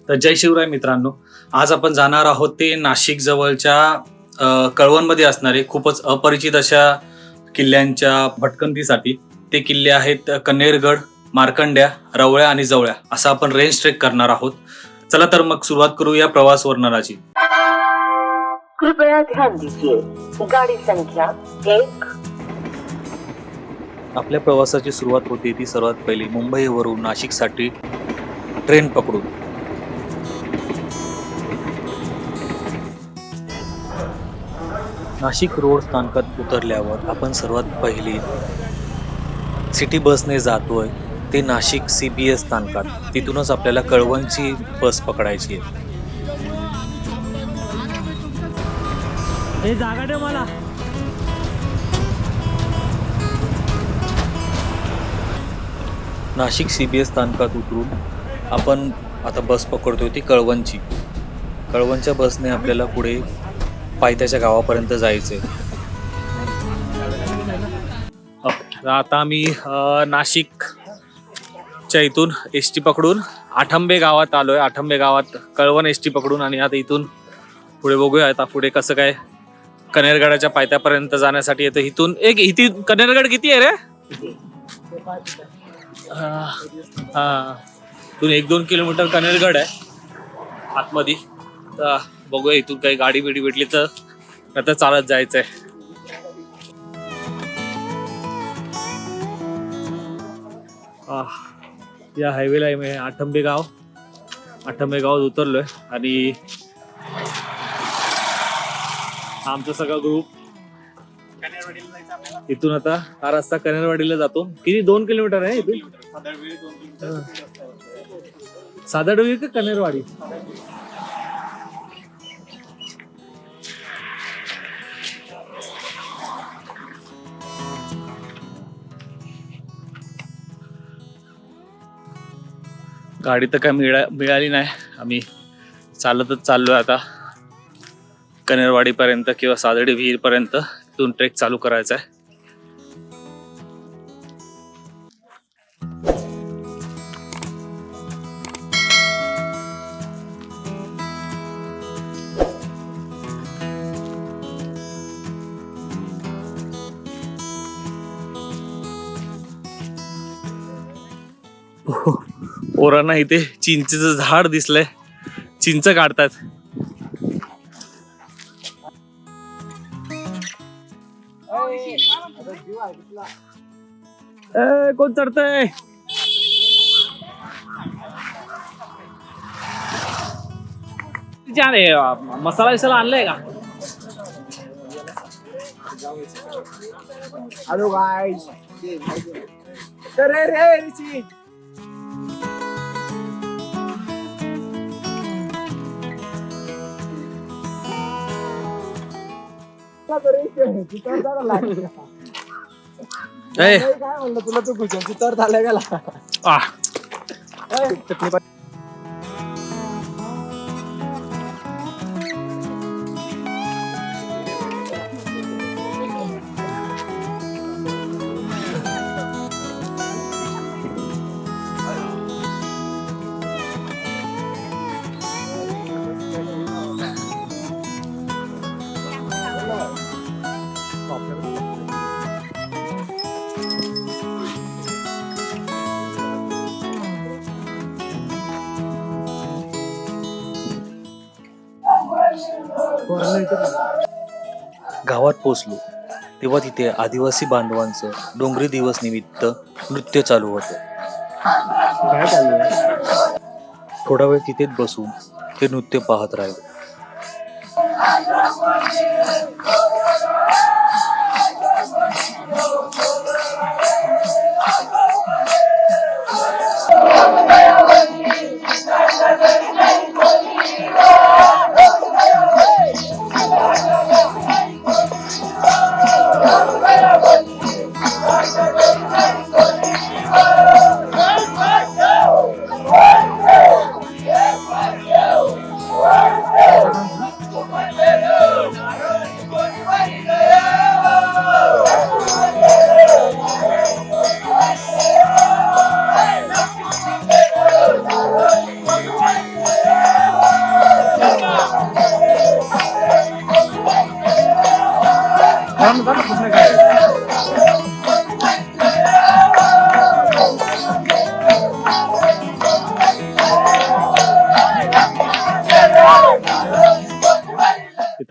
तर जय शिवराय मित्रांनो, आज आपण जाणार आहोत ते नाशिक जवळच्या कळवणमध्ये असणारे खूपच अपरिचित अशा किल्ल्यांच्या भटकंतीसाठी. ते किल्ले आहेत कन्हेरगड, मार्कंड्या, रवळ्या आणि जवळ्या. असं आपण रेंज ट्रेक करणार आहोत. चला तर मग सुरुवात करू या प्रवास वर्णनाची. कृपया ध्यान दीजिए, गाड़ी संख्या 1. आपल्या प्रवासाची सुरुवात होती ती सर्वात पहिली मुंबईवरून नाशिकसाठी ट्रेन पकडून. नाशिक रोड स्थानकात उतरल्यावर आपण सर्वात पहिली सिटी बसने जातोय ते नाशिक CBS स्थानकात. तिथूनच आपल्याला कळवणची बस पकडायची आहे. जागा दे मला. नाशिक CBS स्थानकात उतरून आपण आता बस पकडतोय ती कळवणची. कळवणच्या बसने आपल्याला पुढे पायथ्याच्या गावापर्यंत जायचंय. आता आम्ही नाशिकच्या इथून ST पकडून आठंबे गावात आलोय. आठंबे गावात कळवण ST पकडून आणि आता इथून पुढे बघूया आता पुढे कसं काय. कन्हेरगडाच्या पायथ्यापर्यंत जाण्यासाठी येतं इथून. इथे कन्हेरगड किती आहे रे? इथून 1-2 किलोमीटर कन्हेरगड आहे आतमध्ये. तर बघूया इथून काही गाडी बिडी भेटली तर आता चालत जायचंय. या हायवेला आहे आठंबे गावात उतरलोय आणि आमचा सगळा ग्रुप इथून आता हा रस्ता कन्हेरवाडीला जातो. किती 2 किलोमीटर आहे इथून? सादडवी का कन्हेरवाडी? गाडी तर काय मिळाली नाही. आम्ही चालतच चाललोय आता कन्हेरवाडी पर्यंत किंवा सादडी विहीर पर्यंत. तिथून ट्रेक चालू करायचा आहे. पोरांना इथे चिंचेचं झाड दिसलंय, चिंच काढतात. कोण चढतंय? मसाला विसाला आणलाय का? Hello guys. रे रिची काय म्हणलं तुला, तू खुशांची तर झालं गेला. गावात पोचलो तेव्हा तिथे आदिवासी बांधवांचं डोंगरी दिवस निमित्त नृत्य चालू होतं. काय चालू? थोडा वेळ तिथेच बसून ते नृत्य पाहत राहिलो.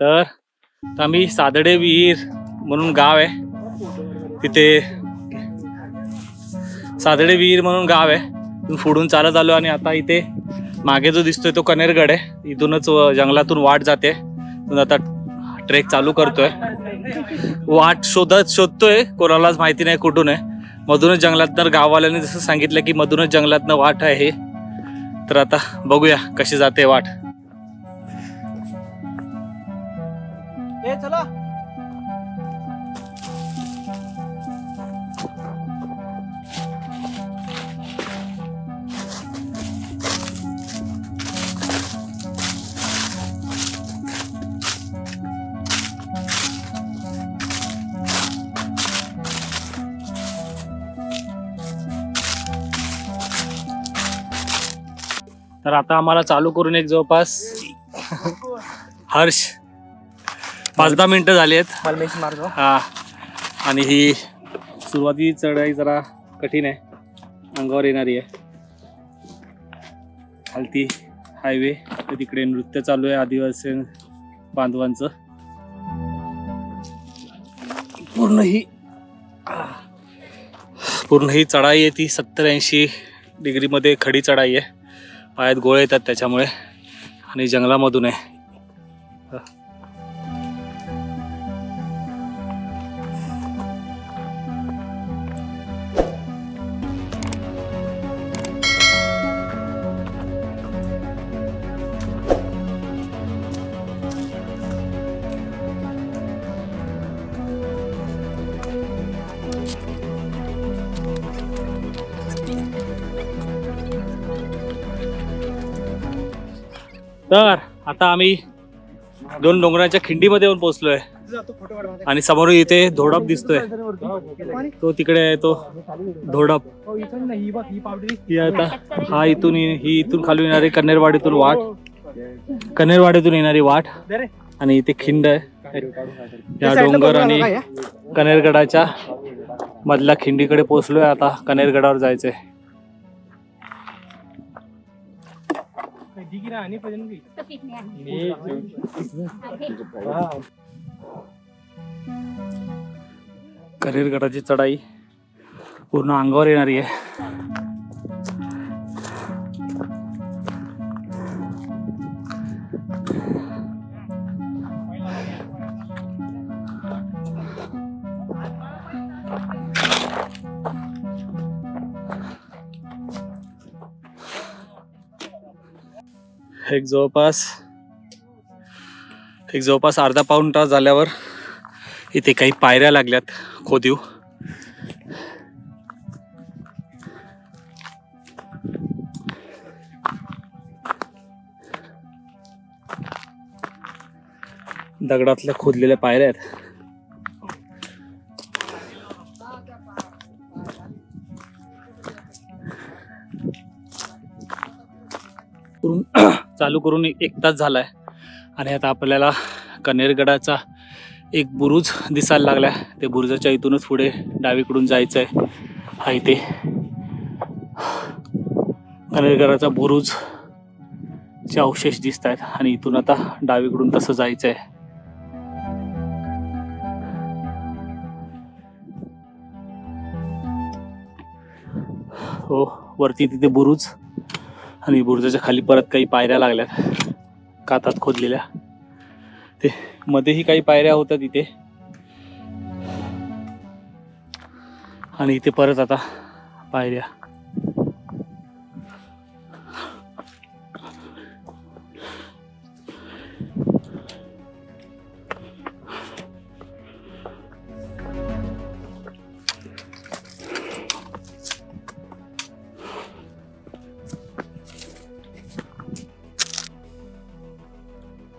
तर आम्ही सादडे विहीर म्हणून गाव आहे तिथे, सादडे विहीर म्हणून गाव आहे. इथून पुढून चालत आलो आणि आता इथे मागे जो दिसतोय तो कनेरगड आहे. इथूनच जंगलातून वाट जाते. आता ट्रेक चालू करतोय. वाट शोधतोय, कोणालाच माहिती नाही कुठून आहे. मधूनच जंगलातनं, गाववाल्यांनी जसं सांगितलं की मधूनच जंगलातनं वाट आहे. तर आता बघूया कशी जाते वाट. चला तर आता आम्हाला चालू करून एक जवळपास हर्ष 5-10 मिनिटं झाली आहेत. मालमेशी मार्ग. हा, आणि ही सुरुवाती चढाई जरा कठीण आहे, अंगावर येणारी आहे. खालती हायवे, तर तिकडे नृत्य चालू आहे आदिवासी बांधवांचं. पूर्ण ही चढाई आहे ती 70-80 डिग्रीमध्ये खडी चढाई आहे. पायात गोळे येतात त्याच्यामुळे, आणि जंगलामधून आहे. तर आता आम्ही 2 डोंगराच्या खिंडीमध्ये येऊन पोहोचलोय आणि समोर इथे धोडप दिसतोय. तो तिकडे आहे, तो धोडप. ही आता हा इथून खालून येणारी कन्नेरवाडीतून येणारी वाट, आणि इथे खिंड आहे. या डोंगर आणि कनेरगडाच्या मधल्या खिंडीकडे पोहोचलोय. आता कनेरगडावर जायचंय. कनेरगडाची चढाई पूर्ण अंगावर येणारी आहे. एक जवळपास अर्धा पाऊण तास झाल्यावर इथे काही पायऱ्या लागल्यात खोदीव. दगडातल्या खोदलेल्या पायऱ्या आहेत. चालू करून 1 तास झालाय आणि आता आपल्याला कनेरगडाचा एक बुरुज दिसायला लागलाय. ते बुरुजाच्या इथूनच पुढे डावीकडून जायचंय. हा इथे कनेरगडाचा बुरुज चे अवशेष दिसत आहेत आणि इथून आता डावीकडून तसं जायचंय. हो, वरती तिथे बुरुज आणि बुरुजाच्या खाली परत काही पायऱ्या लागल्यात कातात खोदलेल्या. ते मध्येही काही पायऱ्या होत्या तिथे, आणि इथे परत आता पायऱ्या.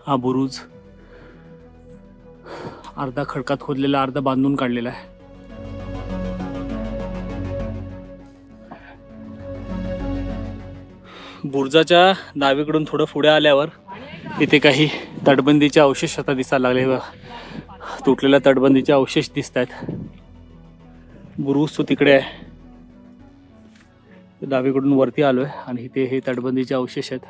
हा बुरुज अर्धा खडकात खोदलेला, अर्धा बांधून काढलेला आहे. बुरुजाच्या डावीकडून थोडं पुढे आल्यावर इथे काही तटबंदीचे अवशेष आता दिसायला लागले. तुटलेल्या तटबंदीचे अवशेष दिसत आहेत. बुरुज तो तिकडे आहे. डावीकडून वरती आलोय आणि इथे हे तटबंदीचे अवशेष आहेत.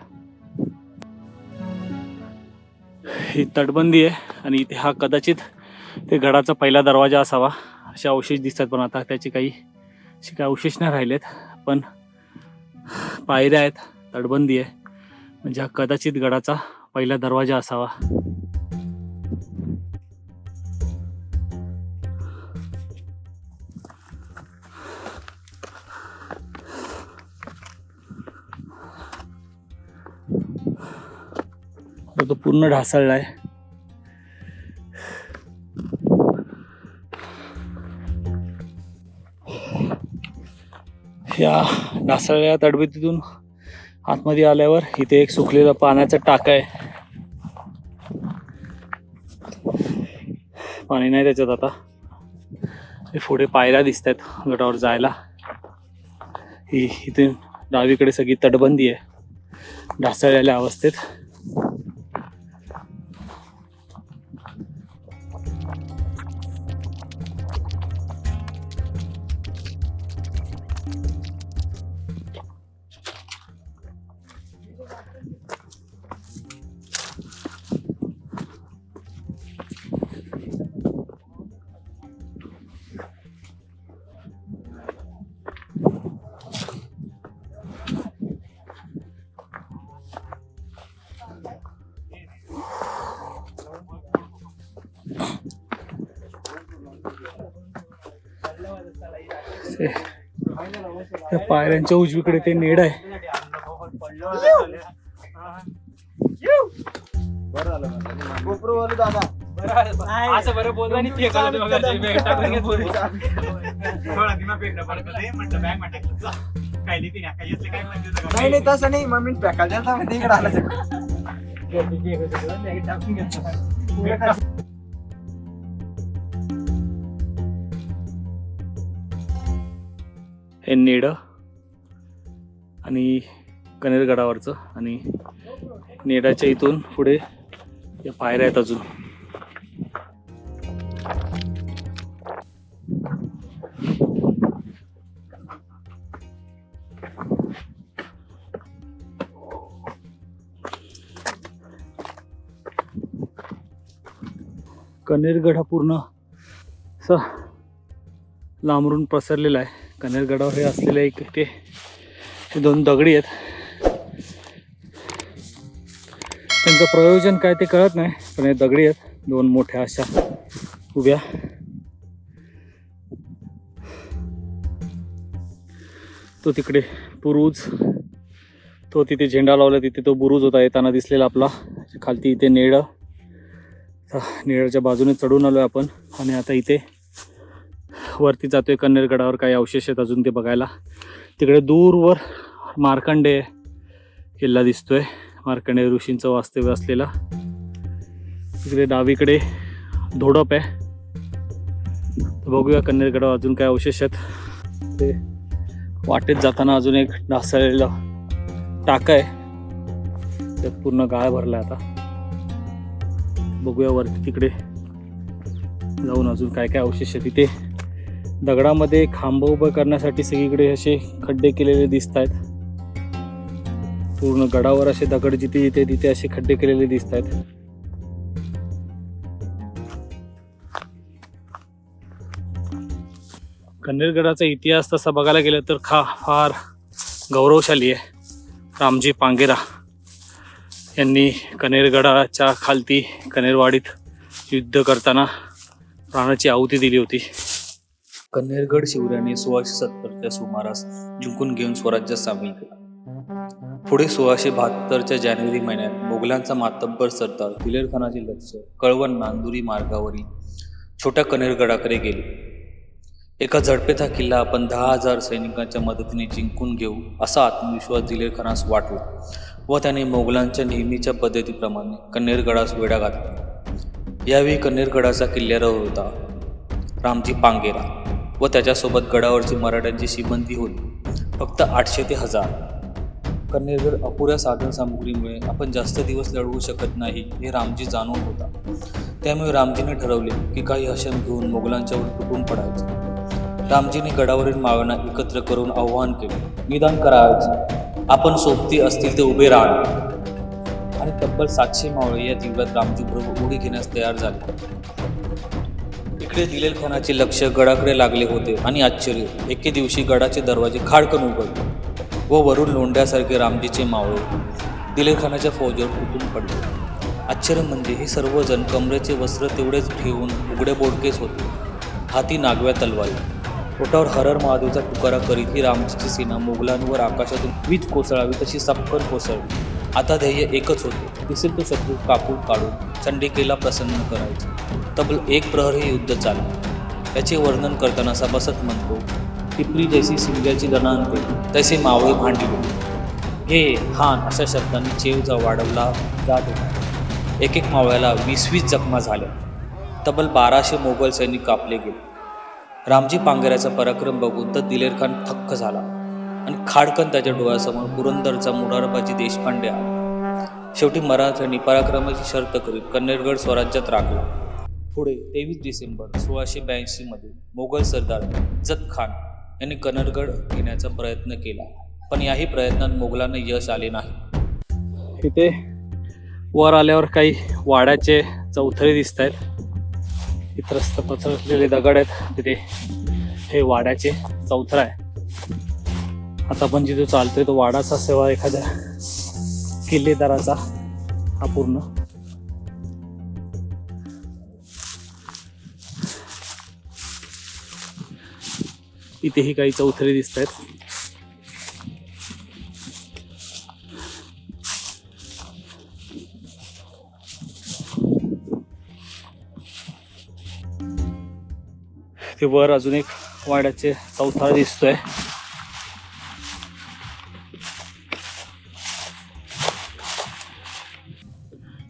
ही तटबंदी आहे आणि इथे हा कदाचित ते गडाचा पहिला दरवाजा असावा असे अवशेष दिसतात, पण आता त्याचे काही असे काही अवशेष नाही राहिलेत. पण पायऱ्या आहेत, तटबंदी आहे, म्हणजे हा कदाचित गडाचा पहिला दरवाजा असावा. तो पूर्ण ढासळला आहे. या ढासळलेल्या तटबंदीतून आतमध्ये आल्यावर इथे एक सुकलेला पाण्याचा टाका आहे. पाणी नाही त्याच्यात आता. हे पुढे पायऱ्या दिसत आहेत गडावर जायला. ही इथे डावीकडे सगळी तटबंदी आहे ढासळलेल्या अवस्थेत. त्या पायऱ्यांच्या उजवीकडे ते नेड आहे. नाही तसं नाही, मग मी पॅकायला इकडे आला. हे नेड आणि कनेरगडावरचं, आणि नेडाच्या इथून पुढे या पायऱ्या आहेत अजून. कनेरगड हा पूर्ण असा लांबरून पसरलेला आहे. कनेरगडावर हे असलेले एक ते दोन दगडी आहेत. त्यांचं प्रयोजन काय ते कळत नाही, पण हे दगडी आहेत दोन मोठ्या अशा उभ्या. तो तिकडे बुरुज, तो तिथे झेंडा लावला तिथे तो बुरुज होता येताना दिसलेला आपला. खालती इथे नेड, नेडाच्या बाजूने चढून आलोय आपण. आणि आता इथे वरती जातोय कनेरगडावर. काही अवशेष आहेत अजून ते बघायला. तिकडे दूरवर मार्कंडेय किल्ला दिसतोय, मार्कंडेय ऋषींचं वास्तव्य असलेला. तिकडे डावीकडे धोडप आहे. बघूया कनेरगडावर अजून काय अवशेष आहेत ते. वाटेत जाताना अजून एक ढासळलेला टाका आहे, त्यात पूर्ण गाळ भरला. आता बघूया वरती तिकडे जाऊन अजून काय काय अवशेष आहे. तिथे दगडामध्ये खांब उभं करण्यासाठी सगळीकडे असे खड्डे केलेले दिसत आहेत. पूर्ण गडावर असे दगड जिथे जिथे तिथे असे खड्डे केलेले दिसत आहेत. कनेरगडाचा इतिहास तसा बघायला गेलं तर फार गौरवशाली आहे. रामजी पांगेरा यांनी कनेरगडाच्या खालती कनेरवाडीत युद्ध करताना प्राणाची आहुती दिली होती. कनेरगड शिवरायांनी 1670च्या सुमारास जिंकून घेऊन स्वराज्यात सामील केला. पुढे 1672च्या जानेवारी महिन्यात मोगलांचा मातब्बर सरदार दिलेर खानाचे लक्ष कळवण नांदुरी मार्गावरील छोट्या कनेरगडाकडे गेले. एका झडपेत हा किल्ला आपण 10,000 सैनिकांच्या मदतीने जिंकून घेऊ असा आत्मविश्वास दिलेर खानास वाटला व त्याने मोगलांच्या नेहमीच्या पद्धतीप्रमाणे कनेरगडास वेढा घातला. यावेळी कनेरगडाचा किल्ल्यावर होता रामजी पांगेरा व त्याच्यासोबत गडावरची मराठ्यांची शिबंदी होती फक्त 800 ते 1000. कनेरगड अपुऱ्या साधनसामुग्रीमुळे आपण जास्त दिवस लढवू शकत नाही हे रामजी जाणून होता. त्यामुळे रामजीने ठरवले की काही हशम घेऊन मोगलांच्यावर तुटून पडायचे. रामजीने गडावरील मावळ्यांना एकत्र करून आव्हान केले, निदान करायचे, आपण सोबती असतील ते उभे राहा. आणि तब्बल 700 मावळे या दिव्यात रामजीबरोबर उडी घेण्यास तयार झाले. इकडे दिलेर खानाचे लक्ष गडाकडे लागले होते आणि आश्चर्य, एके दिवशी गडाचे दरवाजे खाडकन उघडले व वरून लोंढ्यासारखे रामजीचे मावळे दिलेर खानाच्या फौजेवर तुटून पडले. आश्चर्य म्हणजे हे सर्वजण कमरेचे वस्त्र तेवढेच ठेवून उघडे बोडकेच होते, हाती नागव्या तलवारी, पोटावर हर हर महादेवचा पुकारा करीत ही रामजीची सेना मोगलांवर आकाशातून वीज कोसळावी तशी सपकन कोसळली. आता ध्येय एकच होते, दिसेल तो शत्रू कापून काढून चंडिकेला प्रसन्न करायचे. तब्बल 1 प्रहर हे युद्ध चालले. त्याचे वर्णन करताना सभासद म्हणतो, टिपरी जैसी सिंग्याची दणांते तैसे मावळे भांडले. हे हान अशा शब्दांनी चेवजा वाढवला जात होता. एक मावळ्याला 20-20 जखमा झाल्या. तब्बल 1200 मोगल सैनिक कापले गेले. रामजी पांगऱ्याचा पराक्रम बघून तर दिलेर खान थक्क झाला आणि खाडकन त्याच्या डोळ्यासमोर पुरंदरचा मोरारबाजी देशपांडे आला. शेवटी मराठ्यांनी पराक्रमाची शर्त करीत कन्नरगड स्वराज्यात राखला. पुढे 23 डिसेंबर 1682 मध्ये मोगल सरदार इज्जत खान यांनी कन्नरगड घेण्याचा प्रयत्न केला, पण याही प्रयत्नात मोगलांना यश आले नाही. इथे वर आल्यावर काही वाड्याचे चौथरे दिसत आहेत. इथं रस्ते पसरलेले दगड आहेत, तिथे हे वाड्याचे चौथरा आहे. आता आपण जिथे चालतोय तो वाडाचा सेवा एखाद्या किल्लेदाराचा हा पूर्ण. इथेही काही चौथरे दिसत आहेत. ते वर अजून एक वाड्याचे चौथरा दिसतोय.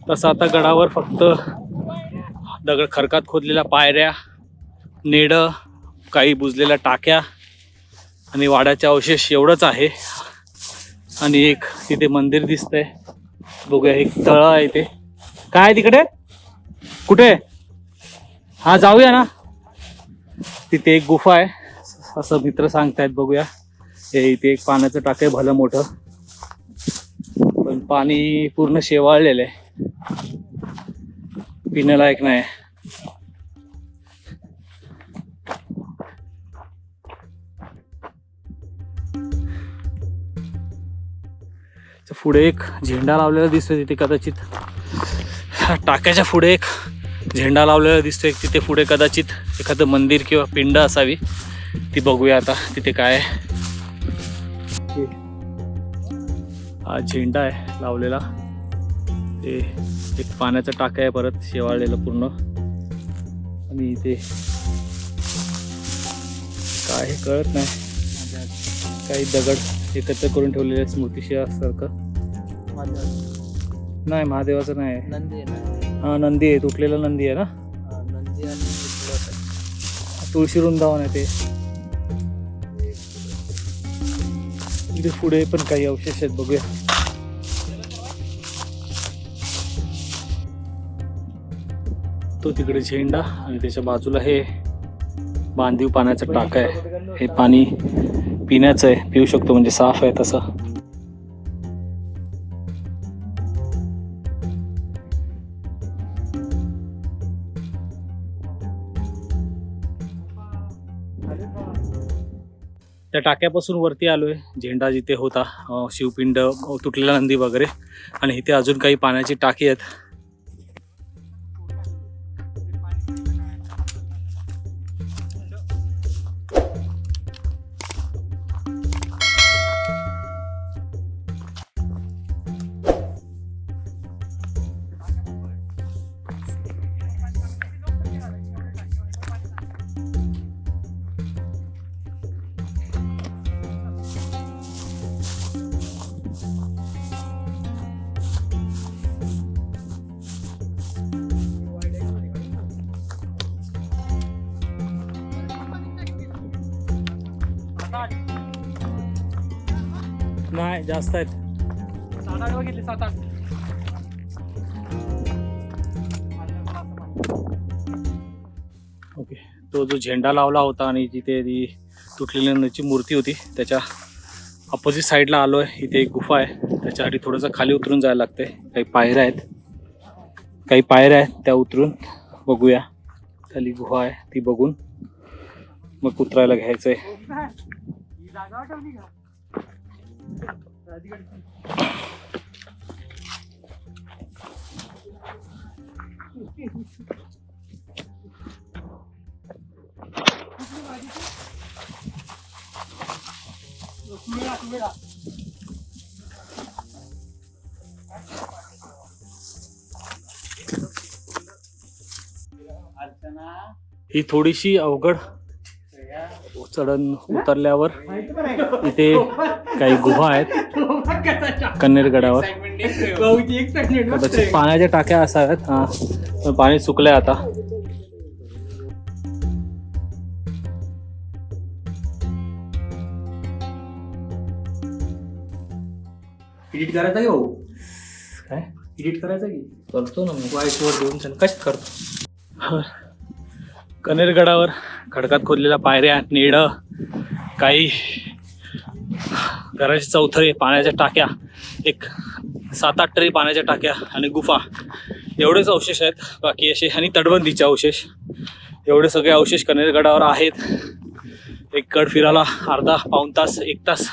तसं आता गडावर फक्त दगड खडकात खोदलेल्या पायऱ्या, नेड, काही बुजलेल्या टाक्या आणि वाड्याचे अवशेष एवढंच आहे. आणि एक तिथे मंदिर दिसतंय, बघूया. एक तळ आहे इथे. काय तिकडे? कुठे? हा जाऊया ना. तिथे एक गुफा आहे असं मित्र सांगतायत. बघूया. हे इथे एक पाण्याचं टाक आहे भलं मोठं, पण पाणी पूर्ण शेवाळलेलं आहे, पिण्यालायक नाही. पुढे एक झेंडा लावलेला दिसतोय. तिथे कदाचित टाक्याच्या पुढे एक झेंडा लावलेला दिसतोय. तिथे पुढे कदाचित एखादं मंदिर किंवा पिंड असावी. ती बघूया आता तिथे काय आहे. हा झेंडा आहे लावलेला. ते एक पाण्याचा टाका आहे परत शेवाळलेलं पूर्ण. आणि इथे काय हे कळत नाही, काही दगड एकत्र करून ठेवलेले स्मृतिशिलासारखं. नाही, महादेवाचं नाही. नंदी आहे. हा नंदी आहे, तुटलेला नंदी आहे ना. नंदी आणि तुळशी वृंदावन आहे ते. इथे पुढे पण काही अवशेष आहेत, बघूया. तो तिकडे झेंडा आणि त्याच्या बाजूला हे बांधीव पाण्याचा टाका आहे. हे पाणी पिण्याचं आहे, पिऊ शकतो, म्हणजे साफ आहे तसं. त्या टाक्यापासून वरती आलोय. झेंडा जिथे होता, शिवपिंड, तुटलेला नंदी वगैरे, आणि इथे अजून काही पाण्याची टाकी आहेत. नाही जास्त आहेत, 7-8 बघितले, 7-8. ओके. तो जो झेंडा लावला होता आणि जिथे ती तुटलेली नंदीची मूर्ती होती त्याच्या अपोजिट साईडला आलोय. इथे एक गुफा आहे, त्याच्यासाठी थोडंसं खाली उतरून जायला लागतंय. काही पायऱ्या आहेत त्या उतरून बघूया. खाली गुहा आहे ती बघून मग उतरायला घ्यायचंय. ही थोडीशी अवघड चढण उतरल्यावर इथे काही गुहा आहेत कन्नेरगडावर. कदाचित पाण्याच्या टाक्या असाव्यात. हा, पण पाणी सुकलंय आता. एडिट करायचा की भाऊ? काय एडिट करायचा की? करतो ना मी. वाईट वर देऊन कशात करतो? कन्नेरगडावर खडकात खोदलेल्या पायऱ्या, नीड, काही घराचे चौथरे, पाण्याच्या टाक्या, एक 7-8 तरी पाण्याच्या टाक्या आणि गुफा, एवढेच अवशेष आहेत. बाकी असे आणि तटबंदीचे अवशेष, एवढे सगळे अवशेष कन्नेरगडावर आहेत. एक गड फिरायला अर्धा पाऊण तास 1 तास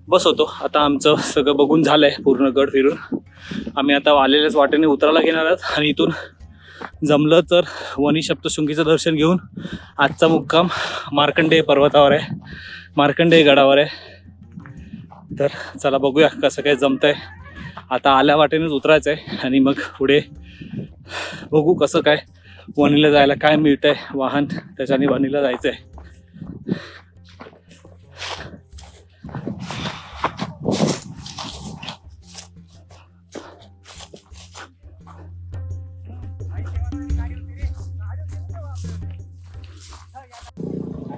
बस होतो. आता आमचं सगळं बघून झालंय पूर्ण गड फिरून. आम्ही आता आलेल्याच वाटेने उतरायला घेणार आहोत आणि इथून जमलं तर वनी सप्तशृंगीचं दर्शन घेऊन आजचा मुक्काम मार्कंडेय पर्वतावर आहे, मार्कंडेय गडावर आहे. तर चला बघूया कसं काय जमतंय. आता आल्या वाटेनेच उतरायचं आहे आणि मग पुढे बघू कसं काय वणीला जायला काय मिळतंय. वाहन त्याच्याने वणीला जायचं आहे.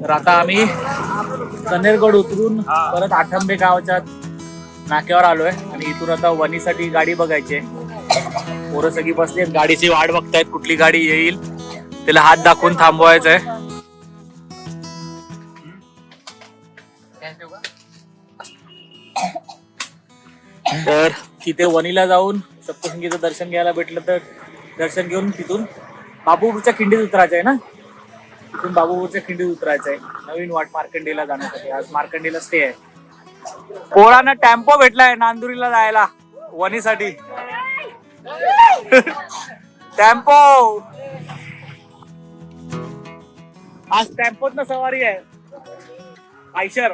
तर आता आम्ही कन्नेरगड उतरून परत आठंबे गावाच्या नाक्यावर आलोय आणि इथून आता वणीसाठी गाडी बघायची आहे. पोरं सगळी बसली आहेत, गाडीची वाट बघतायत कुठली गाडी येईल, त्याला हात दाखवून थांबवायचंय. तर तिथे वणीला जाऊन सप्तशृंगीचं दर्शन घ्यायला भेटलं तर दर्शन घेऊन तिथून बाबूपूरच्या खिंडीत उतरायचं आहे ना. तिथून बाबूपूरच्या खिंडीत उतरायचं आहे. नवीन वाट मार्कंडेयला जाण्यासाठी. आज मार्कंडेयला स्टे आहे. पोरांना टेम्पो भेटलाय नांदुरीला जायला वणीसाठी. टेम्पो आज टेम्पोतनं सवारी आहे. आयशर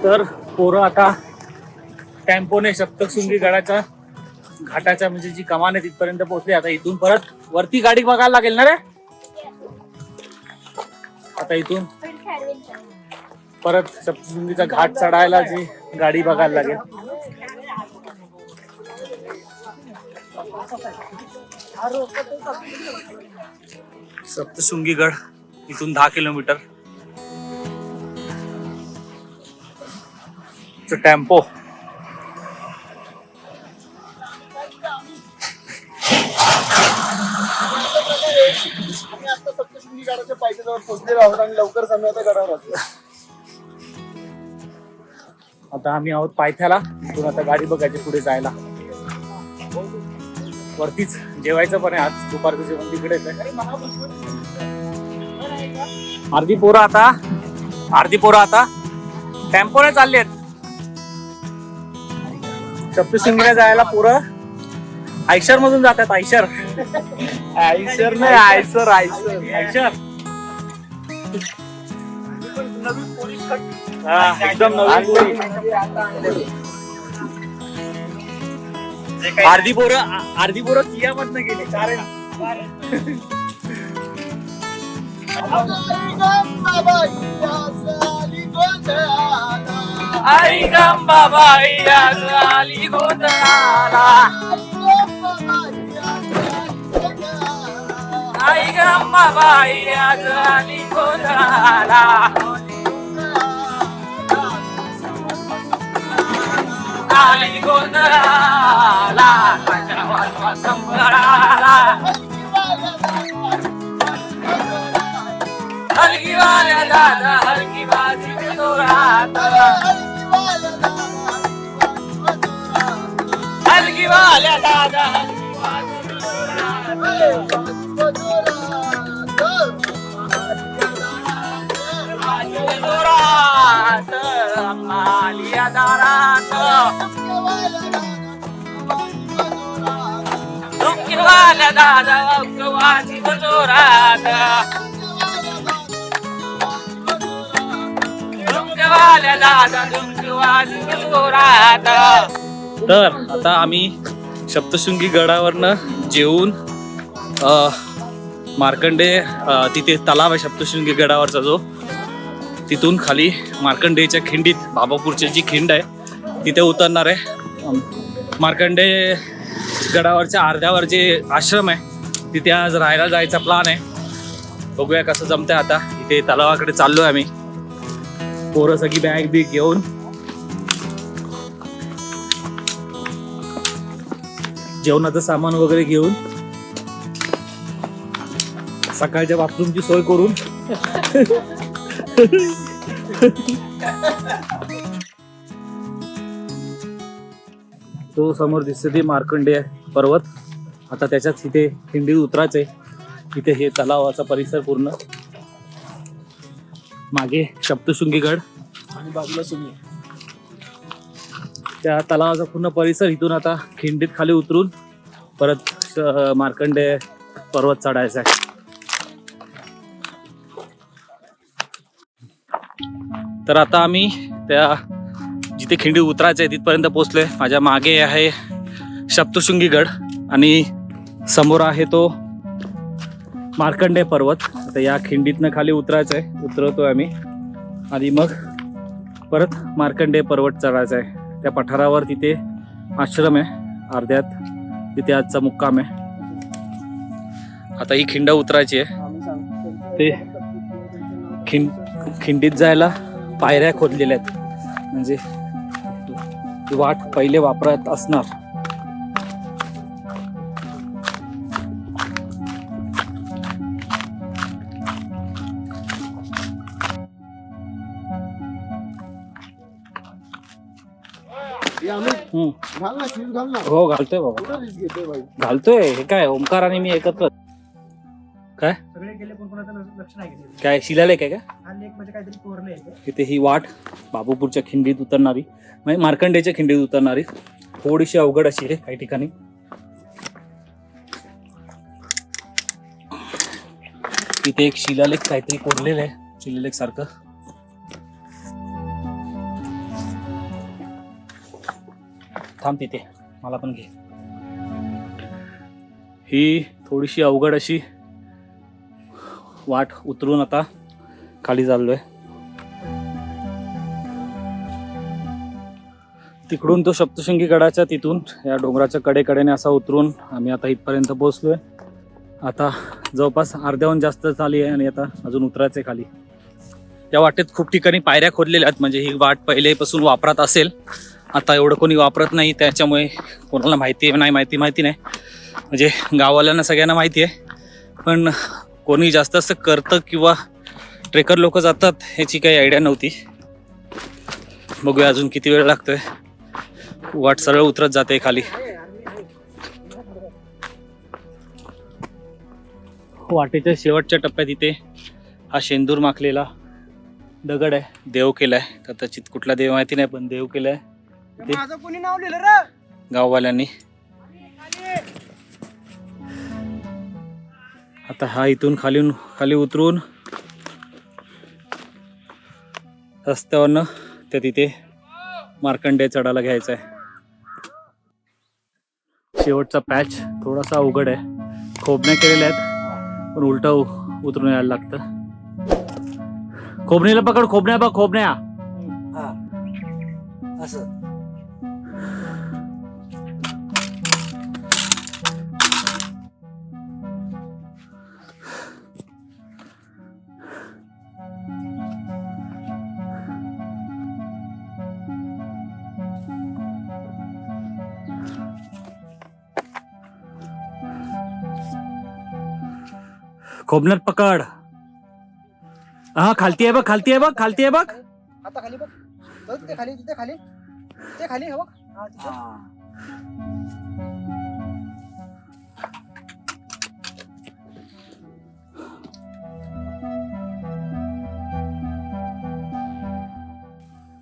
तर पोरं आता टेम्पोने सप्तशृंगी गडाच्या घाटाच्या म्हणजे जी कमान आहे तिथपर्यंत पोहोचली. आता इथून परत वरती गाडी बघायला लागेल ना रे. आता इथून परत सप्तशृंगीचा घाट चढायला जी गाडी बघायला लागेल. सप्तशृंगी गड इथून 10 किलोमीटर. टेम्पो सप्तशृंगी गडाच्या पायथ्याजवळ पोहोचलेलो आहोत आणि लवकरच आम्ही आता गडावर असतो. आता आम्ही आहोत पायथ्याला. इथून आता गाडी बघायची पुढे जायला. वरतीच जेवायचं पण आहे आज. दुपारचं जेवण तिकडेच आहे. अर्धी पोरं आता टेम्पोने चालली आहेत. सप्तशृंगीला जायला पोरं आयशर मधून जातात. आयशर नाही, आयशर एकदम नवीन. अर्धी पोरं किया मधनं गेले. कारण आई गंबाबाई आज आली गोंधळाला आई गंबाबाई आज आली गोंधळाला आली गोंधळाला माझ्या वाजवा संबळाला हलकी वाल्या दादा हलकी बाजी जोरात हलकी वाल्या दादा हलकी बाजी जोरात आलिया दारात हलकी वाल्या दादा हलकी बाजी जोरात तर आता आम्ही सप्तशृंगी गडावरनं जेवून मार्कंडे तिथे तलाव आहे सप्तशृंगी गडावरचा जो तिथून खाली मार्कंडेच्या खिंडीत बाबापूरची जी खिंड आहे तिथे उतरणार आहे. मार्कंडे गडावरच्या अर्ध्यावर जे आश्रम आहे तिथे आज राहायला जायचा प्लान आहे. बघूया कसं जमतंय. आता इथे तलावाकडे चाललोय आम्ही. पोरं सगळी बॅग बिग घेऊन जेवणाचं सामान वगैरे घेऊन सकाळच्या बाथरूमची सोय करून तो समोर दिसते ते मार्कंडे पर्वत. आता त्याच्याच इथे खिंडीत उतरायचंय. इथे हे तलावाचा परिसर पूर्ण मागे सप्तशृंगी गड आणि बाजूला सुनी. त्या तलावाचा पूर्ण परिसर इथून आता खिंडीत खाली उतरून परत मार्कंडे पर्वत चढायचा आहे. तर आता आम्ही त्या जिथे खिंडी उतरायचं आहे तिथपर्यंत पोहोचलोय. माझ्या मागे आहे सप्तशृंगी गड आणि समोर आहे तो मार्कंडे पर्वत. आता या खिंडीतनं खाली उतरायचं आहे. उतरवतोय आम्ही आणि मग परत मार्कंडे पर्वत चढायचा आहे. त्या पठारावर तिथे आश्रम आहे अर्ध्यात, तिथे आजचा मुक्काम आहे. आता ही खिंड उतरायची आहे. ते खिंडीत जायला पायऱ्या खोदलेल्या आहेत, म्हणजे ती वाट पहिले वापरत असणार. हो घालतोय बाबा, घालतोय. हे काय ओंकार आणि मी एकत्र काय सगळे गेले पण कोणाचं लक्ष नाही गेले. काय शिलालेख आहे का? हा लेक म्हणजे काहीतरी कोरले आहे. इथे ही वाट बाबूपूरच्या खिंडीत उतरणारी, म्हणजे मार्कंडेच्या खिंडीत उतरणारी थोडीशी अवघड अशी आहे काही ठिकाणी. इथे एक शिलालेख काहीतरी कोरलेलं आहे, शिलालेख सारखं. थांब तिथे, मला पण घे. ही थोडीशी अवघड अशी वाट उतरून आता खाली चाललोय. तिकडून तो सप्तशृंगी गडाच्या तिथून या डोंगराच्या कडेकडेने असा उतरून आम्ही आता इथपर्यंत पोहोचलोय. आता जवळपास अर्ध्याहून जास्त झाली आहे आणि आता अजून उतरायचंय खाली. या वाटेत खूप ठिकाणी पायऱ्या खोदलेल्या आहेत, म्हणजे ही वाट पहिलेपासून वापरात असेल. आता एवढं कोणी वापरत नाही, त्याच्यामुळे कोणाला माहिती नाही, म्हणजे गाववाल्यांना सगळ्यांना माहिती आहे, पण कोणी जास्त असं करतं किंवा ट्रेकर लोक जातात ह्याची काही आयडिया नव्हती. बघूया अजून किती वेळ लागतोय. वाट सरळ उतरत जाते खाली. वाटेच्या शेवटच्या टप्प्यात इथे हा शेंदूर माखलेला दगड आहे, देव केलाय. कदाचित कुठला देव माहिती नाही, पण देव केलाय माझं कोणी नाव लिहिलं रे गाववाल्यांनी. आता हा इथून खाली उतरून रस्त्यावरनं त्या तिथे मार्कंडे चढायला घ्यायचा आहे. शेवटचा पॅच थोडासा अवघड आहे, खोबण्या केलेल्या आहेत, पण उलटा उतरून यायला लागतं. खोबणीला पकड, खोबण्या बघ, खोबण्या. असं खोबण्यात पकड. हा खालती आहे बघ, खालती आहे बघ, खालती आहे बघ. आता खाली बघ. जाऊ तिथे खाली, तिथे खाली, तिथे खाली हे बघ. हा, तिथे.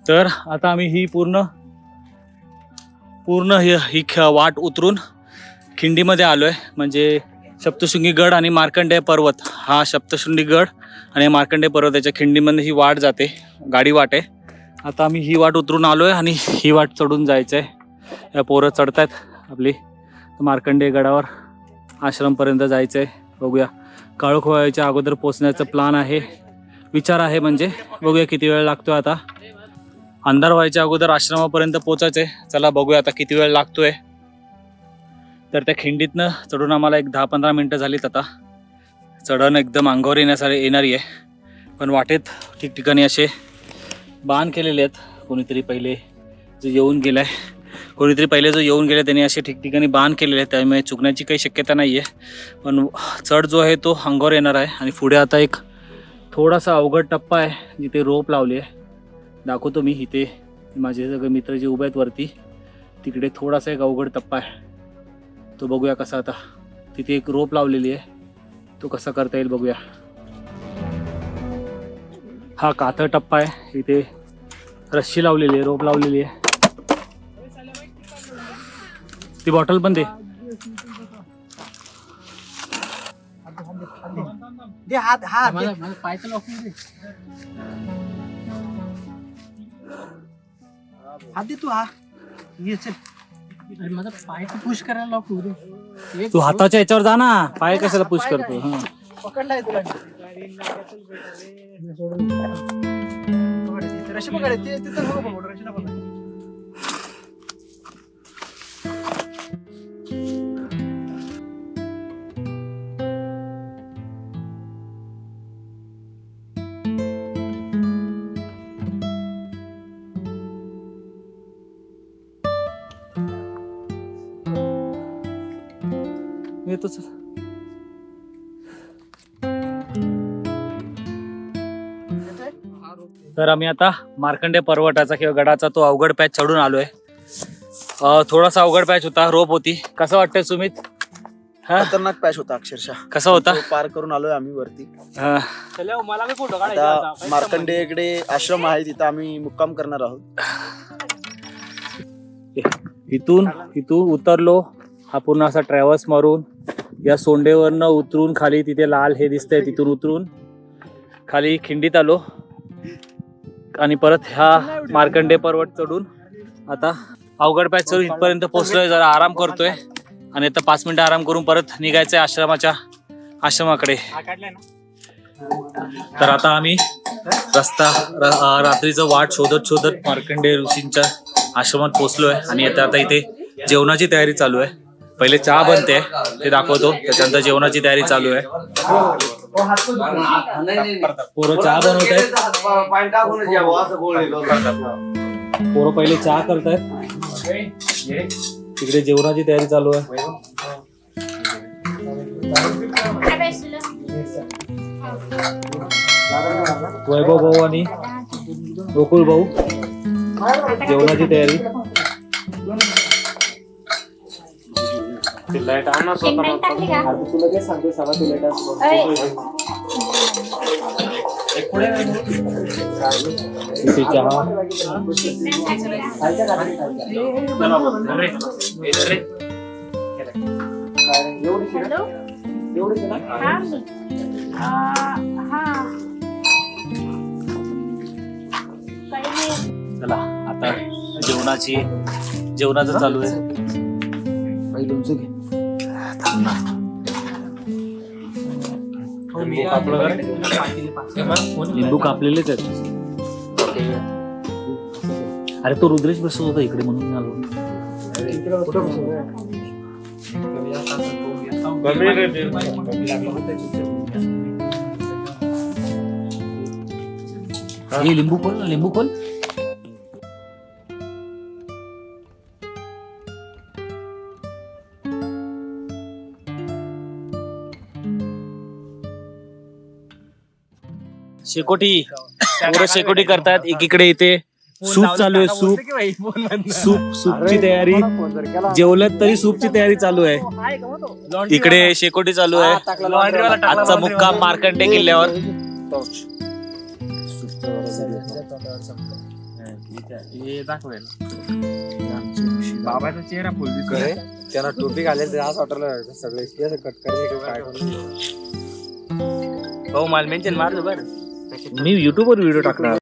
तर आता आम्ही ही पूर्ण वाट उतरून खिंडीमध्ये आलोय. म्हणजे सप्तशृंगी गड आणि मार्कंडेय पर्वत, हा सप्तशृंगी गड आणि मार्कंडेय पर्वताच्या खिंडीमध्ये ही वाट जाते, गाडी वाट आहे. आता आम्ही ही वाट उतरून आलोय आणि ही वाट चढून जायचंय. या पोरं चढतायत आपली मार्कंडेय गडावर, आश्रमपर्यंत जायचंय. बघूया, काळोख व्हायच्या अगोदर पोचण्याचा प्लान आहे, विचार आहे. म्हणजे बघूया किती वेळ लागतोय. आता अंधार व्हायच्या अगोदर आश्रमापर्यंत पोचायचंय. चला बघूया आता किती वेळ लागतोय. तर त्या खिंडीतनं चढून आम्हाला एक 10-15 मिनटं झालीत. आता चढण एकदम अंगावर येणारी आहे. पण वाटेत ठिकठिकाणी असे बाण केलेले आहेत. कोणीतरी पहिले जो येऊन गेलाय त्यांनी असे ठिकठिकाणी बाण केलेले आहेत. त्यामुळे चुकण्याची काही शक्यता नाही आहे. पण चढ जो आहे तो अंगावर येणार आहे. आणि पुढे आता एक थोडासा अवघड टप्पा आहे जिथे रोप लावली आहे. दाखवतो मी. इथे माझे सगळे मित्र जे उभे आहेत वरती, तिकडे थोडासा एक अवघड टप्पा आहे, तो बघूया कसा. आता तिथे एक रोप लावलेली आहे, तो कसा करता येईल बघूया. हा कातळ टप्पा आहे, इथे रस्सी लावलेली आहे, रोप लावलेली आहे. ती बॉटल पण दे. दे हात हात दे. पायचं लॉकिंग दे. हात दे तू. हा ये चल. अरे माझा पाय पुश करायला लॉक होऊ दे. तू हाताच्या याच्यावर जा ना, पाय कशाला पुश करतो. हा पकडलाय तुला. रशी पकड. ते तिथं नको पकड, रशीला पकड. येतोच. तर आम्ही आता मार्कंडेय पर्वताचा किंवा गडाचा तो अवघड पॅच चढून आलोय. थोडासा अवघड पॅच होता, रोप होती. कसं वाटतंय सुमित? खतरनाक पॅच होता अक्षरशः. कसा होता? तो पार करून आलोय आम्ही वरती. मला मी फोटो आता मार्कंडेयकडे आश्रम आहे, तिथं आम्ही मुक्काम करणार आहोत. इथून उतरलो. हा पूर्ण असा ट्रॅव्हल्स मारून या सोंडेवरनं उतरून खाली तिथे लाल हे दिसतंय, तिथून उतरून खाली खिंडीत आलो आणि परत ह्या मार्कंडेय पर्वत चढून आता अवघड पॅच चढून इथपर्यंत पोहोचलोय. जरा आराम करतोय आणि आता 5 मिनिटं आराम करून परत निघायचंय आश्रमाकडे. तर आता आम्ही रात्रीचं वाट शोधत मार्कंडेय ऋषींच्या आश्रमात पोहोचलोय आणि आता इथे जेवणाची तयारी चालू आहे. पहिले चहा बनते, ते दाखवतो. त्याच्यानंतर जेवणाची तयारी चालू आहे. पोरं चहा बनवत आहेत. पोरं पहिले चहा करतायत, तिकडे जेवणाची तयारी चालू आहे. वैभव भाऊ आणि गोकुळ भाऊ जेवणाची तयारी. लाईट आणा स्वतः. तुला काय सांगतो सभा, तुला इथे चहा. चला आता जेवणाचं चालू आहे. लिंबू कापलेलेच आहेत. अरे तो रुद्रेश बसत होता इकडे म्हणून मी आलो. हे लिंबू खोल ना, लिंबू खोल. शेकोटी पोरं शेकोटी करतात. एकीकडे इथे सूप चालू आहे. सूपची तयारी. जेवल्यात तरी सूपची तयारी चालू आहे. इकडे शेकोटी चालू आहे. आजचा मुक्काम मार्कंडे किल्ल्यावर. बाबाचा चेहरा फुल त्याला टोपी घालेल आज वाटलं सगळे कट करेल. हो मला मेन्शन मारलं बरं. मी युट्यूबवर व्हिडिओ टाकणार.